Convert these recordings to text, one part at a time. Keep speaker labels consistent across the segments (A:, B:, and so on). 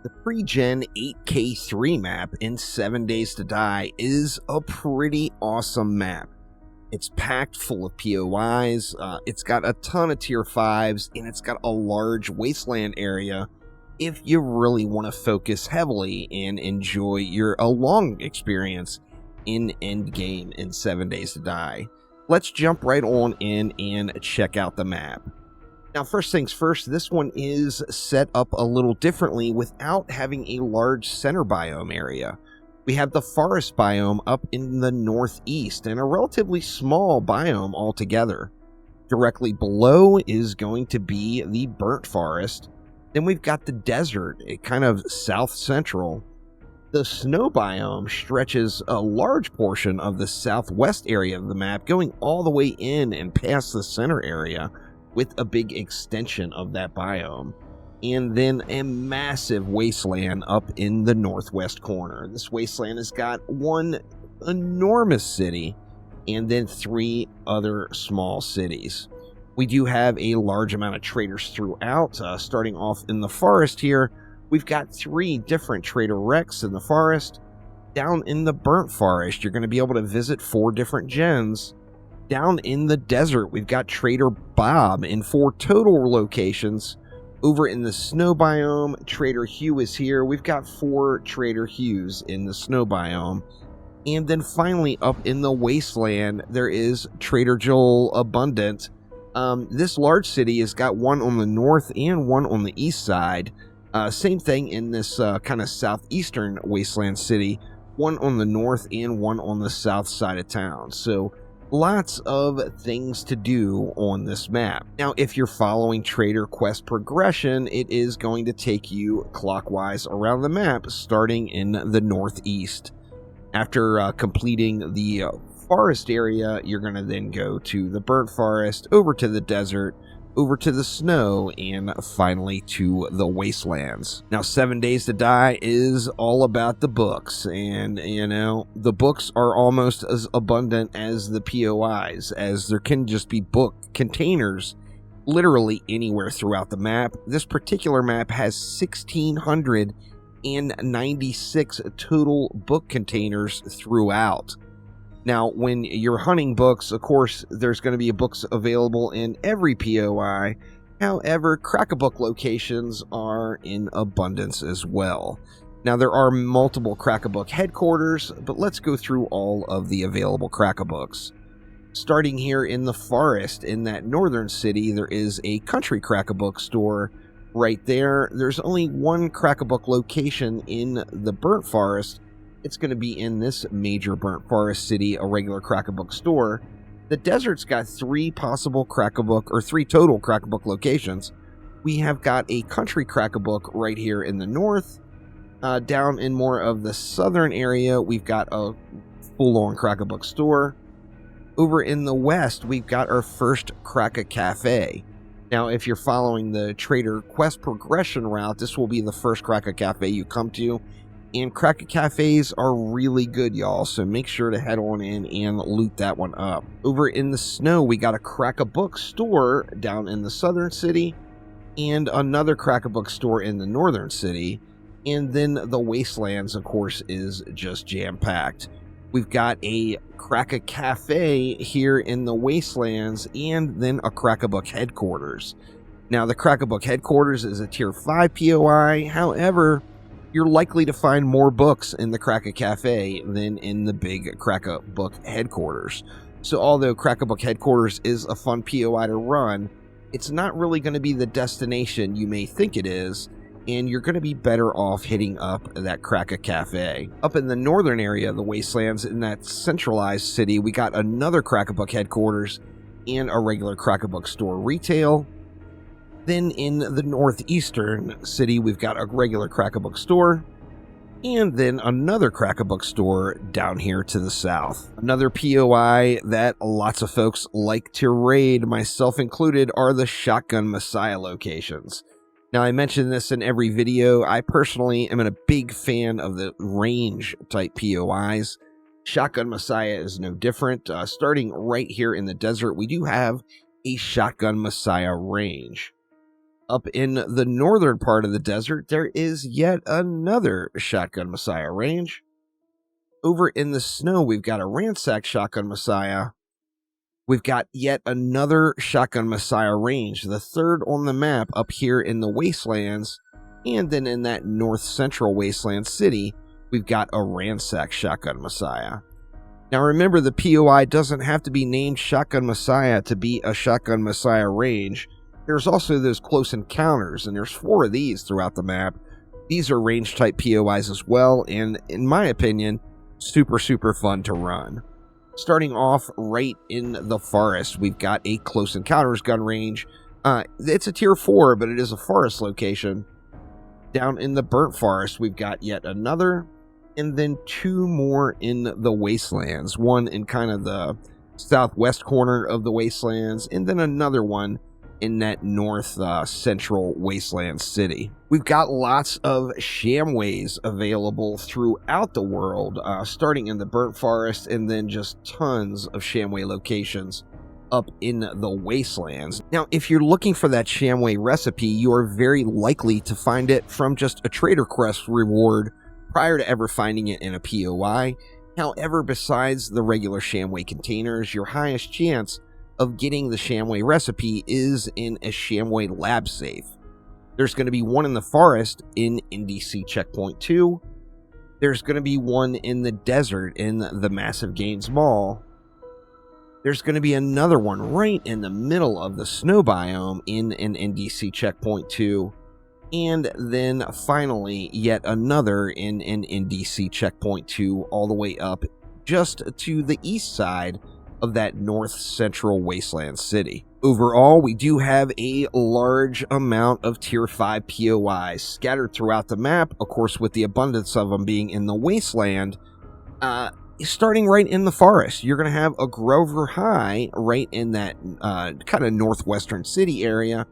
A: The Pregen08k3 map in 7 Days to Die is a pretty awesome map. It's packed full of POIs, it's got a ton of tier 5s, and it's got a large wasteland area if you really want to focus heavily and enjoy a long experience in endgame in 7 Days to Die. Let's jump right on in and check out the map. Now, first things first, this one is set up a little differently without having a large center biome area. We have the forest biome up in the northeast and a relatively small biome altogether. Directly below is going to be the burnt forest. Then we've got the desert, kind of south central. The snow biome stretches a large portion of the southwest area of the map, going all the way in and past the center area, with a big extension of that biome, and then a massive wasteland up in the northwest corner. This wasteland has got one enormous city and then 3 other small cities. We do have a large amount of traders throughout. Starting off in the forest here, we've got 3 different trader wrecks in the forest. Down in the burnt forest, you're going to be able to visit 4 different gens. Down in the desert, we've got Trader Bob in 4 total locations. Over in the snow biome, Trader Hugh is here. We've got 4 Trader Hughs in the snow biome. And then finally, up in the wasteland, there is Trader Joel Abundant. This large city has got one on the north and one on the east side. Same thing in this kind of southeastern wasteland city. One on the north and one on the south side of town. So lots of things to do on this map. Now, if you're following Trader Quest progression, it is going to take you clockwise around the map, starting in the northeast. After completing the forest area, you're going to then go to the burnt forest, over to the desert, over to the snow, and finally to the wastelands. Now, 7 Days to Die is all about the books, and the books are almost as abundant as the POIs, as there can just be book containers literally anywhere throughout the map. This particular map has 1,696 total book containers throughout. Now, when you're hunting books, of course, there's going to be books available in every POI. However, Crack-A-Book locations are in abundance as well. Now, there are multiple Crack-A-Book headquarters, but let's go through all of the available Crack-A-Books. Starting here in the forest, in that northern city, there is a country Crack-A-Book store right there. There's only one Crack-A-Book location in the burnt forest. It's going to be in this major burnt forest city, a regular Crack-A-Book store. The desert's got 3 possible Crack-A-Book, or 3 total Crack-A-Book locations. We have got a country Crack-A-Book right here in the north. Down in more of the southern area, we've got a full-on Crack-A-Book store. Over in the west, we've got our first Crack-A-Cafe. Now, if you're following the Trader Quest progression route, this will be the first Crack-A-Cafe you come to. And Crack-A-Cafes are really good, y'all, so make sure to head on in and loot that one up. Over in the snow, we got a Crack-A-Book store down in the southern city, and another Crack-A-Book store in the northern city. And then the wastelands, of course, is just jam-packed. We've got a Crack-A-Cafe here in the wastelands, and then a Crack-A-Book headquarters. Now, the Crack-A-Book headquarters is a tier 5 POI, however, you're likely to find more books in the Crack-A-Cafe than in the big Crack-A-Book headquarters. So although Crack-A-Book headquarters is a fun POI to run, it's not really going to be the destination you may think it is, and you're going to be better off hitting up that Crack-A-Cafe. Up in the northern area of the wastelands, in that centralized city, we got another Crack-A-Book headquarters and a regular Crack-A-Book store retail. Then in the northeastern city, we've got a regular Crack-A-Book store, and then another Crack-A-Book store down here to the south. Another POI that lots of folks like to raid, myself included, are the Shotgun Messiah locations. Now, I mention this in every video. I personally am a big fan of the range type POIs. Shotgun Messiah is no different. Starting right here in the desert, we do have a Shotgun Messiah range. Up in the northern part of the desert, there is yet another Shotgun Messiah range. Over in the snow, we've got a ransacked Shotgun Messiah. We've got yet another Shotgun Messiah range, the third on the map up here in the Wastelands. And then in that north central Wasteland city, we've got a ransacked Shotgun Messiah. Now remember, the POI doesn't have to be named Shotgun Messiah to be a Shotgun Messiah range. There's also those close encounters, and there's 4 of these throughout the map. These are range type POIs as well, and in my opinion, super fun to run. Starting off right in the forest, we've got a close encounters gun range. It's a tier 4, but it is a forest location. Down in the burnt forest, we've got yet another, and then 2 more in the wastelands. One in kind of the southwest corner of the wastelands, and then another one in that north central wasteland city. We've got lots of Shamways available throughout the world, starting in the burnt forest, and then just tons of Shamway locations up in the wastelands. Now, if you're looking for that Shamway recipe, you are very likely to find it from just a Trader Quest reward prior to ever finding it in a POI. However, besides the regular Shamway containers, your highest chance of getting the Shamway recipe is in a Shamway lab safe. There's going to be one in the forest in NDC Checkpoint 2. There's going to be one in the desert in the Massive Gains Mall. There's going to be another one right in the middle of the snow biome in an NDC Checkpoint 2. And then finally, yet another in an NDC Checkpoint 2 all the way up just to the east side of that north central wasteland city. Overall, we do have a large amount of tier 5 POIs scattered throughout the map, of course with the abundance of them being in the wasteland. Starting right in the forest, you're going to have a Grover High right in that kind of northwestern city area,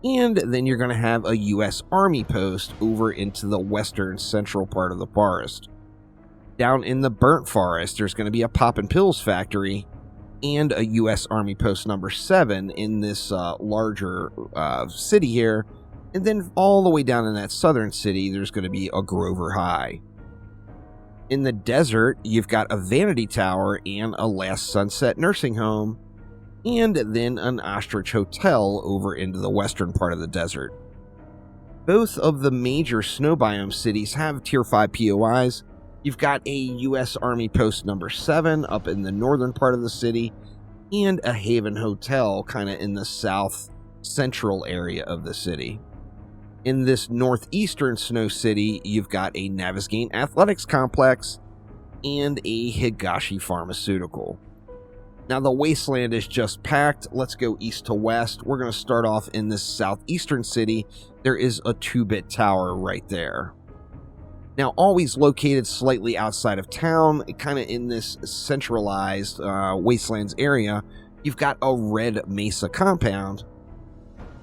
A: and then you're going to have a U.S. Army post over into the western central part of the forest. Down in the burnt forest, there's going to be a Poppin' Pills factory and a U.S. Army Post number 7 in this larger city here. And then all the way down in that southern city, there's going to be a Grover High. In the desert, you've got a Vanity Tower and a Last Sunset Nursing Home, and then an Ostrich Hotel over into the western part of the desert. Both of the major snow biome cities have tier 5 POIs. You've got a U.S. Army Post number 7 up in the northern part of the city, and a Haven Hotel kind of in the south central area of the city. In this northeastern snow city, you've got a Navezgane Athletics Complex and a Higashi Pharmaceutical. Now the wasteland is just packed. Let's go east to west. We're going to start off in this southeastern city. There is a 2-bit tower right there. Now, always located slightly outside of town, kind of in this centralized wastelands area, you've got a Red Mesa compound.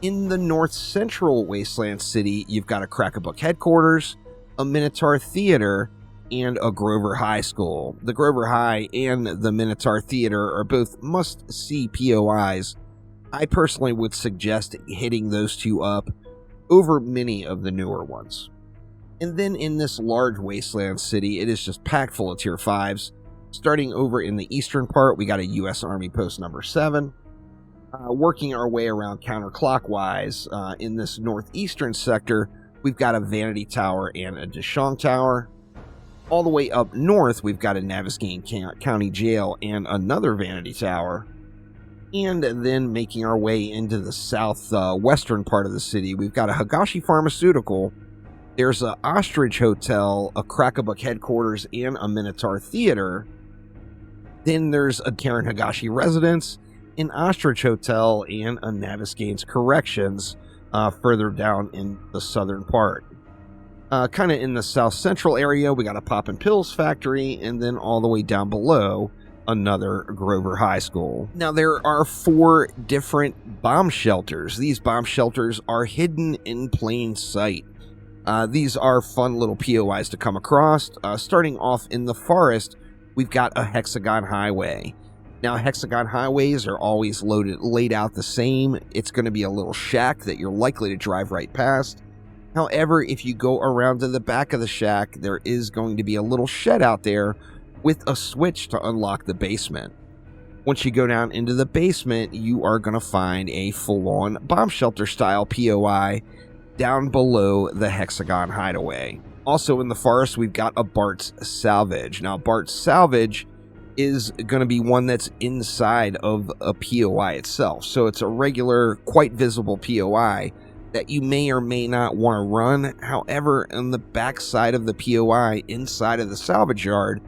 A: In the north central wasteland city, you've got a Crack-A-Book headquarters, a Minotaur Theater, and a Grover High School. The Grover High and the Minotaur Theater are both must-see POIs. I personally would suggest hitting those 2 up over many of the newer ones. And then in this large wasteland city, it is just packed full of tier 5s. Starting over in the eastern part, we got a U.S. Army Post number 7. Working our way around counterclockwise, in this northeastern sector, we've got a Vanity Tower and a Deshong Tower. All the way up north, we've got a Navezgane County Jail and another Vanity Tower. And then making our way into the southwestern part of the city, we've got a Higashi Pharmaceutical. There's an Ostrich Hotel, a Crack-A-Book headquarters, and a Minotaur Theater. Then there's a Karen Higashi residence, an Ostrich Hotel, and a Navezgane's Corrections further down in the southern part. Kind of in the south central area, we got a Poppin' Pills factory, and then all the way down below, another Grover High School. Now, there are 4 different bomb shelters. These bomb shelters are hidden in plain sight. These are fun little POIs to come across. Starting off in the forest, we've got a Hexagon Highway. Now, hexagon highways are always laid out the same. It's going to be a little shack that you're likely to drive right past. However, if you go around to the back of the shack, there is going to be a little shed out there with a switch to unlock the basement. Once you go down into the basement, you are going to find a full-on bomb shelter style POI down below the hexagon hideaway. Also in the forest, we've got a Bart's Salvage. Now, Bart's Salvage is going to be one that's inside of a POI itself. So it's a regular, quite visible POI that you may or may not want to run. However, on the back side of the POI, inside of the salvage yard,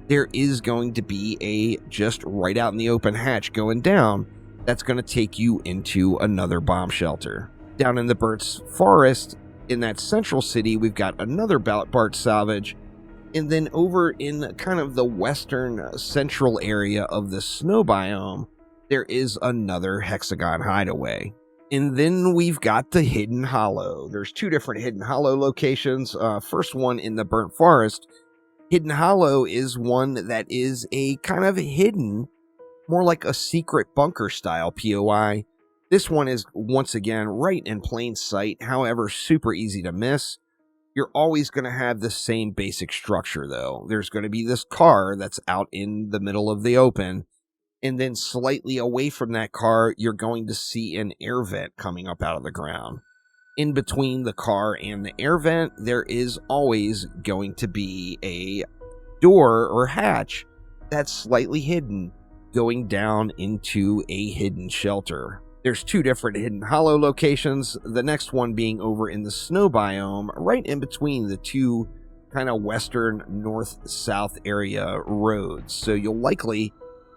A: there is going to be a just right out in the open hatch going down that's going to take you into another bomb shelter. Down in the Bart's Forest, in that central city, we've got another Bart's Salvage. And then over in kind of the western central area of the snow biome, there is another hexagon hideaway. And then we've got the Hidden Hollow. There's two different Hidden Hollow locations. First one in the Burnt Forest. Hidden Hollow is one that is a kind of hidden, more like a secret bunker style POI. This one is, once again, right in plain sight, however, super easy to miss. You're always going to have the same basic structure, though. There's going to be this car that's out in the middle of the open, and then slightly away from that car, you're going to see an air vent coming up out of the ground. In between the car and the air vent, there is always going to be a door or hatch that's slightly hidden, going down into a hidden shelter. There's two different Hidden Hollow locations, the next one being over in the snow biome, right in between the two kind of western north-south area roads. So you'll likely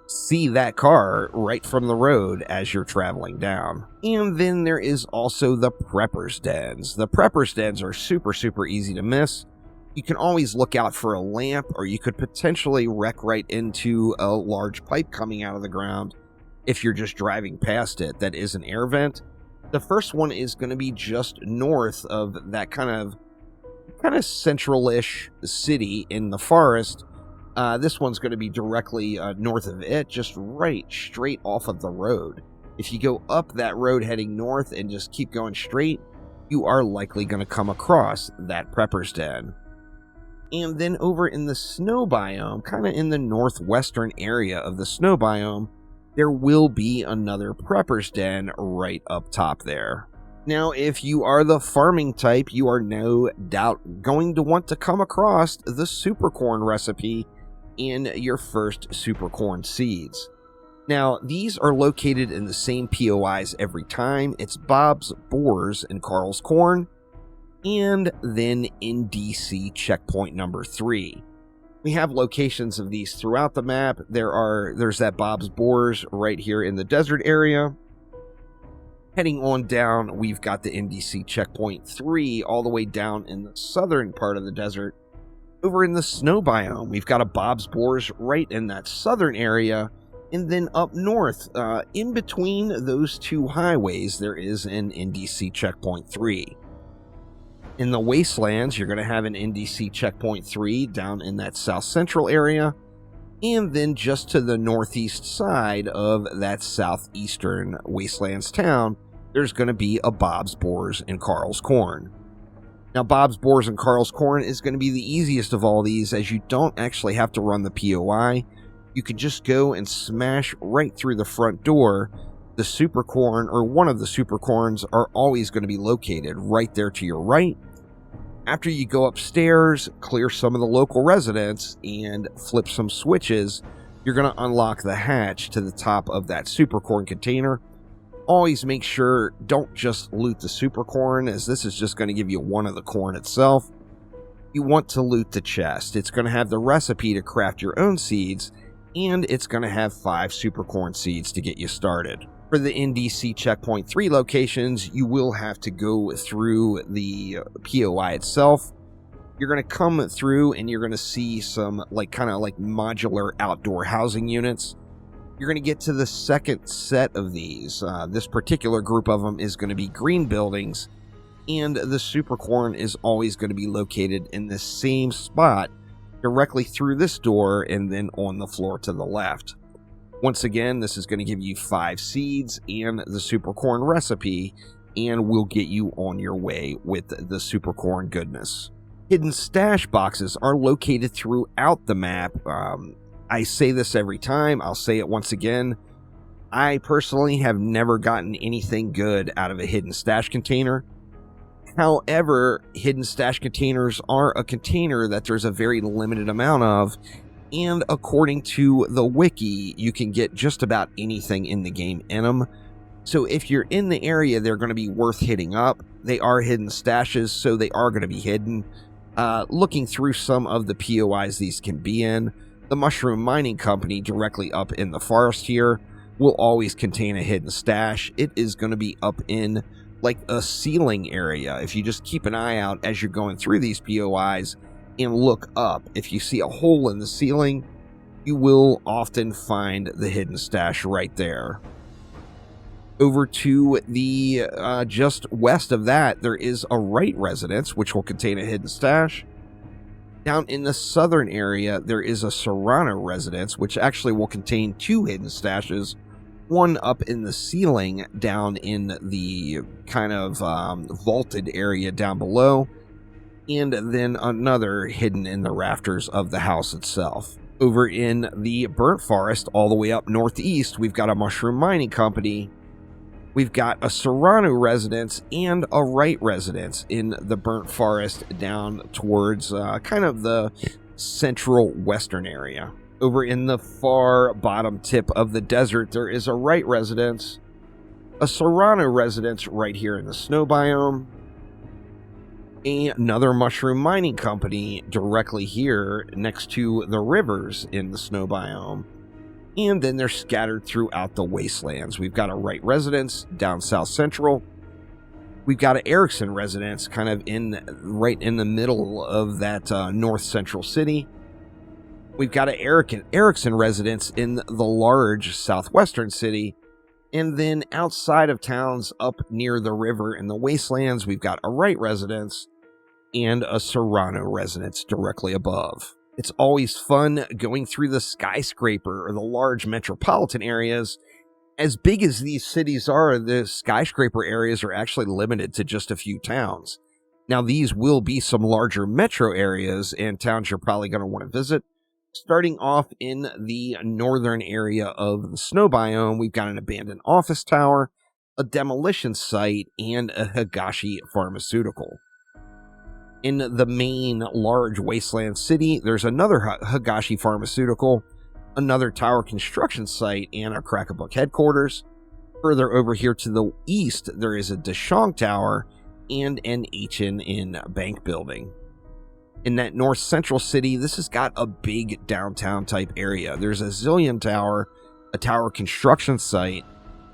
A: see that car right from the road as you're traveling down. And then there is also the Prepper's Dens. The Prepper's Dens are super, super easy to miss. You can always look out for a lamp, or you could potentially wreck right into a large pipe coming out of the ground if you're just driving past it that is an air vent. The first one is going to be just north of that kind of central-ish city in the forest. This one's going to be directly north of it, just right straight off of the road. If you go up that road heading north and just keep going straight, you are likely going to come across that Prepper's Den. And then over in the snow biome, kind of in the northwestern area of the snow biome, there will be another Prepper's Den right up top there. Now, if you are the farming type, you are no doubt going to want to come across the supercorn recipe in your first supercorn seeds. Now, these are located in the same POIs every time. It's Bob's Boars and Carl's Corn, and then in DC checkpoint number 3. We have locations of these throughout the map. There's that Bob's Boars right here in the desert area. Heading on down, we've got the NDC checkpoint 3 all the way down in the southern part of the desert. Over in the snow biome, we've got a Bob's Boars right in that southern area. And then up north, in between those two highways, there is an NDC checkpoint 3. In the wastelands, you're going to have an NDC checkpoint 3 down in that south central area. And then just to the northeast side of that southeastern wastelands town, there's going to be a Bob's Boars and Carl's Corn. Now, Bob's Boars and Carl's Corn is going to be the easiest of all these, as you don't actually have to run the POI. You can just go and smash right through the front door. The supercorn, or one of the supercorns, are always going to be located right there to your right. After you go upstairs, clear some of the local residents, and flip some switches, you're going to unlock the hatch to the top of that supercorn container. Always make sure, don't just loot the supercorn, as this is just going to give you one of the corn itself. You want to loot the chest. It's going to have the recipe to craft your own seeds, and it's going to have 5 supercorn seeds to get you started. For the NDC checkpoint 3 locations, you will have to go through the POI itself. You're going to come through and you're going to see some kind of modular outdoor housing units. You're going to get to the second set of these. This particular group of them is going to be green buildings, and the supercorn is always going to be located in the same spot directly through this door and then on the floor to the left. Once again, this is going to give you 5 seeds and the super corn recipe, and will get you on your way with the super corn goodness. Hidden stash boxes are located throughout the map. I say this every time, I'll say it once again. I personally have never gotten anything good out of a hidden stash container. However, hidden stash containers are a container that there's a very limited amount of, and according to the wiki, you can get just about anything in the game in them. So if you're in the area, they're going to be worth hitting up. They are hidden stashes, so they are going to be hidden. Looking through some of the POIs these can be in, the Mushroom Mining Company directly up in the forest here will always contain a hidden stash. It is going to be up in like a ceiling area. If you just keep an eye out as you're going through these POIs and look up, if you see a hole in the ceiling, you will often find the hidden stash right there. Over to the just west of that, there is a Wright residence, which will contain a hidden stash. Down in the southern area, there is a Serrano residence, which actually will contain 2 hidden stashes. One up in the ceiling down in the kind of vaulted area down below, and then another hidden in the rafters of the house itself. Over in the Burnt Forest, all the way up northeast, we've got a Mushroom Mining Company. We've got a Serrano residence and a Wright residence in the Burnt Forest down towards kind of the central western area. Over in the far bottom tip of the desert, there is a Wright residence, a Serrano residence right here in the snow biome, another Mushroom Mining Company directly here next to the rivers in the snow biome, and then they're scattered throughout the wastelands. We've got a Wright residence down south central. We've got an Erickson residence kind of right in the middle of that north central city. We've got an Erickson residence in the large southwestern city. And then outside of towns up near the river in the wastelands, we've got a Wright residence and a Serrano residence directly above. It's always fun going through the skyscraper or the large metropolitan areas. As big as these cities are, the skyscraper areas are actually limited to just a few towns. Now, these will be some larger metro areas and towns you're probably going to want to visit. Starting off in the northern area of the snow biome, we've got an abandoned office tower, a demolition site, and a Higashi pharmaceutical. In the main large wasteland city, there's another Higashi pharmaceutical, another tower construction site, and a Crack-a-Book headquarters. Further over here to the east, there is a Deshong tower and an H&N bank building. In that north central city, this has got a big downtown type area. There's a Zillion tower, a tower construction site,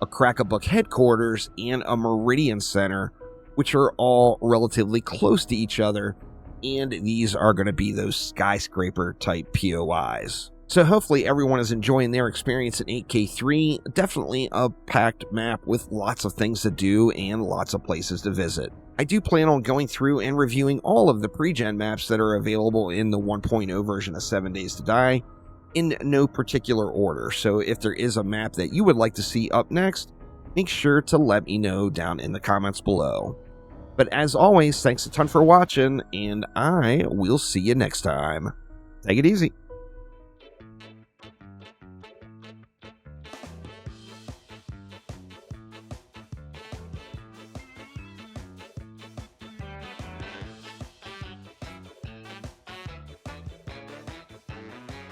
A: a Crack-a-Book headquarters, and a Meridian Center, which are all relatively close to each other, and these are going to be those skyscraper type POIs. So hopefully everyone is enjoying their experience in 8K3. Definitely a packed map with lots of things to do and lots of places to visit. I do plan on going through and reviewing all of the pre-gen maps that are available in the 1.0 version of 7 Days to Die in no particular order. So if there is a map that you would like to see up next, make sure to let me know down in the comments below. But as always, thanks a ton for watching, and I will see you next time. Take it easy.